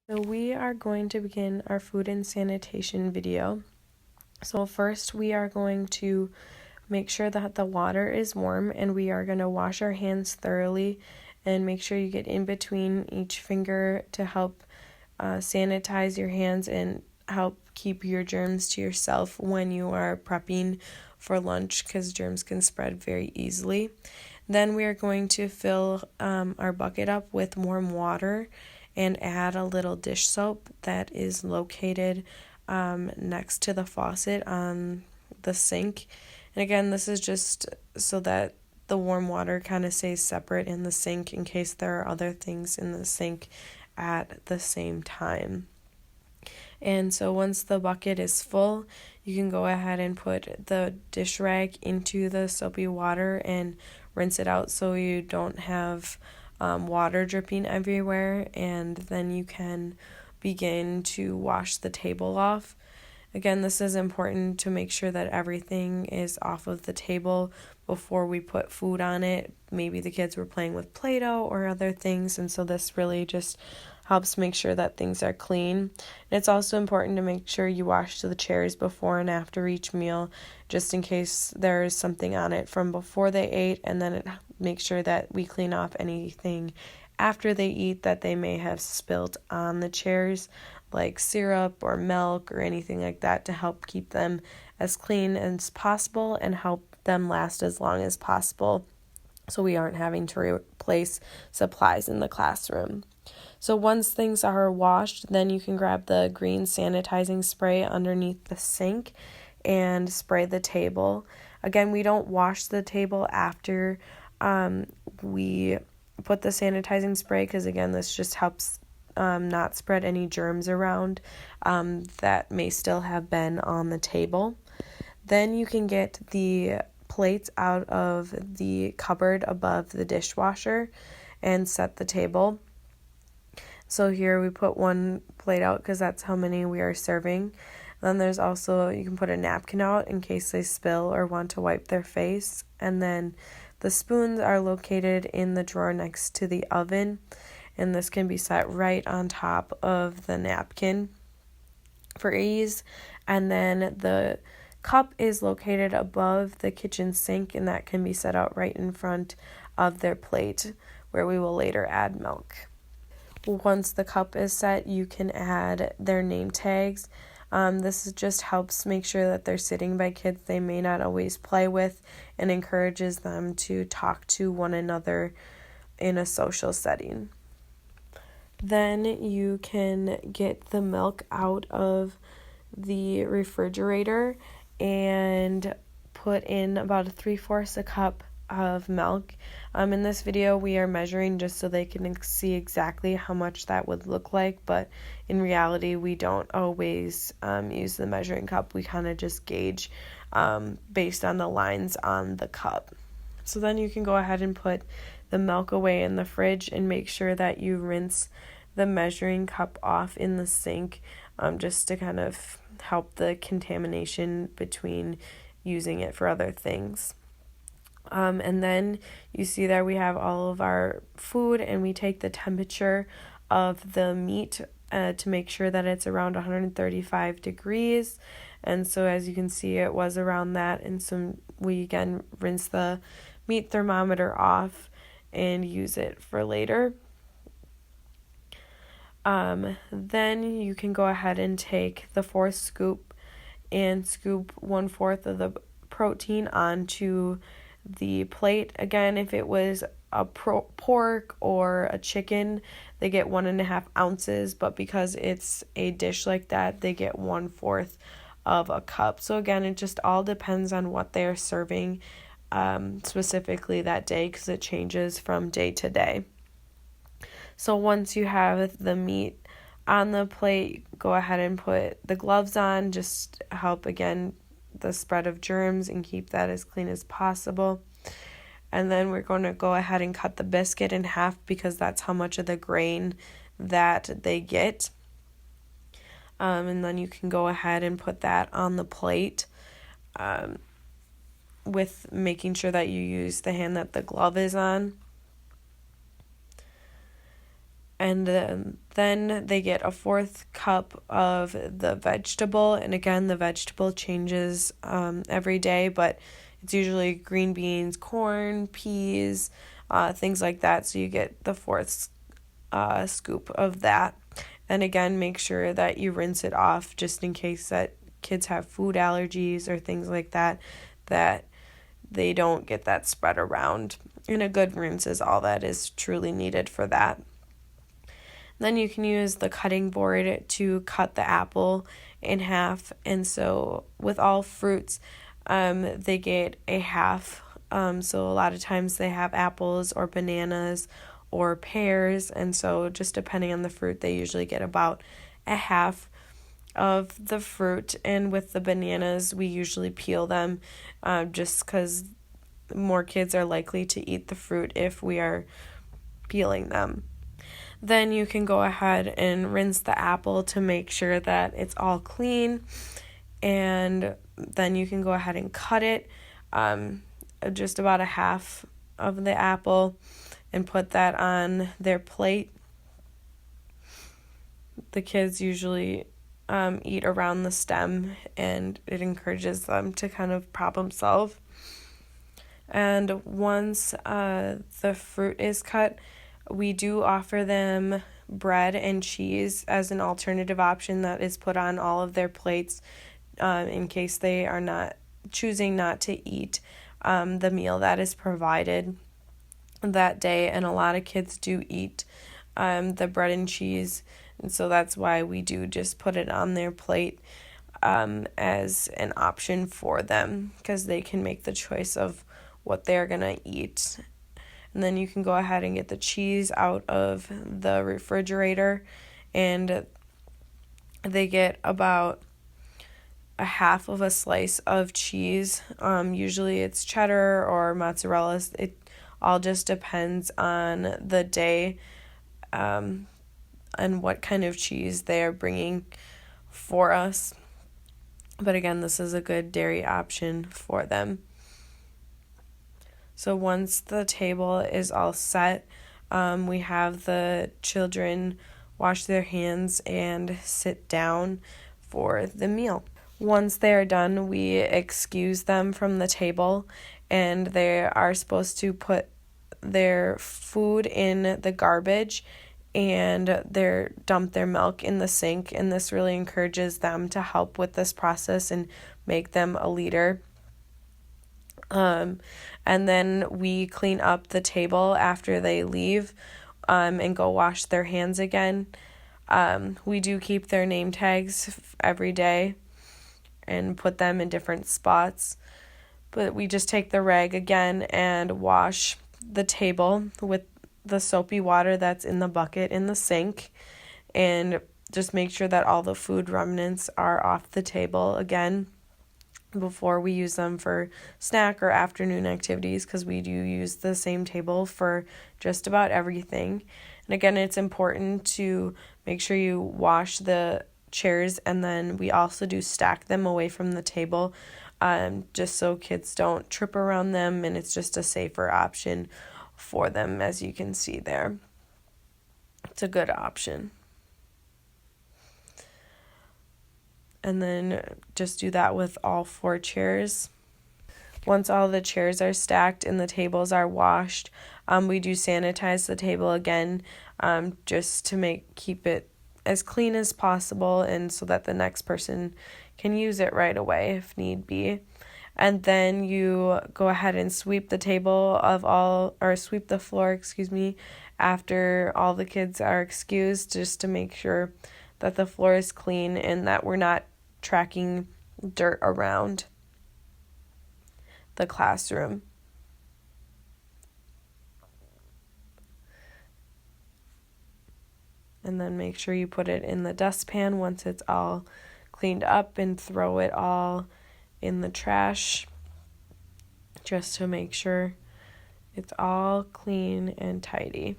So we are going to begin our food and sanitation video. So first we are going to make sure that the water is warm, and we are going to wash our hands thoroughly and make sure you get in between each finger to help sanitize your hands and help keep your germs to yourself when you are prepping for lunch, because germs can spread very easily. Then we are going to fill our bucket up with warm water and add a little dish soap that is located next to the faucet on the sink. And again, this is just so that the warm water kind of stays separate in the sink in case there are other things in the sink at the same time. And so once the bucket is full, you can go ahead and put the dish rag into the soapy water and rinse it out so you don't have water dripping everywhere, and then you can begin to wash the table off. Again, this is important to make sure that everything is off of the table before we put food on it. Maybe the kids were playing with Play-Doh or other things, and so this really just helps make sure that things are clean. And it's also important to make sure you wash the chairs before and after each meal, just in case there is something on it from before they ate, and then it makes sure that we clean off anything after they eat that they may have spilled on the chairs, like syrup or milk or anything like that, to help keep them as clean as possible and help them last as long as possible, so we aren't having to replace supplies in the classroom. So once things are washed, then you can grab the green sanitizing spray underneath the sink and spray the table. Again, we don't wash the table after we put the sanitizing spray, because again, this just helps not spread any germs around that may still have been on the table. Then you can get the plates out of the cupboard above the dishwasher and set the table. So here we put one plate out because that's how many we are serving. Then there's also, you can put a napkin out in case they spill or want to wipe their face. And then the spoons are located in the drawer next to the oven, and this can be set right on top of the napkin for ease. And then the cup is located above the kitchen sink, and that can be set out right in front of their plate, where we will later add milk. Once the cup is set, you can add their name tags. This just helps make sure that they're sitting by kids they may not always play with, and encourages them to talk to one another in a social setting. Then you can get the milk out of the refrigerator and put in about 3/4 a cup of milk. In this video we are measuring just so they can see exactly how much that would look like, but in reality we don't always use the measuring cup. We kind of just gauge based on the lines on the cup. So then you can go ahead and put the milk away in the fridge and make sure that you rinse the measuring cup off in the sink, just to kind of help the contamination between using it for other things. And then you see that we have all of our food, and we take the temperature of the meat to make sure that it's around 135 degrees. And so as you can see, it was around that. And so we again rinse the meat thermometer off and use it for later. Then you can go ahead and take the 4th scoop and scoop 1/4 of the protein onto the plate. Again, if it was a pork or a chicken, they get 1.5 ounces, but because it's a dish like that, they get 1/4 of a cup. So again, it just all depends on what they're serving specifically that day, because it changes from day to day. So once you have the meat on the plate, go ahead and put the gloves on, just help again the spread of germs and keep that as clean as possible. And then we're going to go ahead and cut the biscuit in half, because that's how much of the grain that they get. And then you can go ahead and put that on the plate, with making sure that you use the hand that the glove is on. And then they get a fourth cup of the vegetable. And again, the vegetable changes every day, but it's usually green beans, corn, peas, things like that. So you get the fourth scoop of that. And again, make sure that you rinse it off just in case that kids have food allergies or things like that, that they don't get that spread around. And a good rinse is all that is truly needed for that. Then you can use the cutting board to cut the apple in half. And so with all fruits, they get a half. So a lot of times they have apples or bananas or pears. And so just depending on the fruit, they usually get about a half of the fruit. And with the bananas, we usually peel them just because more kids are likely to eat the fruit if we are peeling them. Then you can go ahead and rinse the apple to make sure that it's all clean. And then you can go ahead and cut it, just about a half of the apple, and put that on their plate. The kids usually eat around the stem, and it encourages them to kind of problem solve. And once the fruit is cut, we do offer them bread and cheese as an alternative option that is put on all of their plates in case they are not choosing not to eat the meal that is provided that day. And a lot of kids do eat the bread and cheese, and so that's why we do just put it on their plate as an option for them, because they can make the choice of what they're going to eat. And then you can go ahead and get the cheese out of the refrigerator, and they get about a half of a slice of cheese. Usually it's cheddar or mozzarella. It all just depends on the day and what kind of cheese they are bringing for us. But again, this is a good dairy option for them. So once the table is all set, we have the children wash their hands and sit down for the meal. Once they are done, we excuse them from the table, and they are supposed to put their food in the garbage and dump their milk in the sink. And this really encourages them to help with this process and make them a leader. And then we clean up the table after they leave and go wash their hands again. We do keep their name tags every day and put them in different spots. But we just take the rag again and wash the table with the soapy water that's in the bucket in the sink, and just make sure that all the food remnants are off the table again before we use them for snack or afternoon activities, because we do use the same table for just about everything. And again, it's important to make sure you wash the chairs, and then we also do stack them away from the table, just so kids don't trip around them, and it's just a safer option for them, as you can see there. It's a good option. And then just do that with all 4 chairs. Once all the chairs are stacked and the tables are washed, we do sanitize the table again, just to keep it as clean as possible, and so that the next person can use it right away if need be. And then you go ahead and sweep the sweep the floor, after all the kids are excused, just to make sure that the floor is clean and that we're not tracking dirt around the classroom. And then make sure you put it in the dustpan once it's all cleaned up, and throw it all in the trash, just to make sure it's all clean and tidy.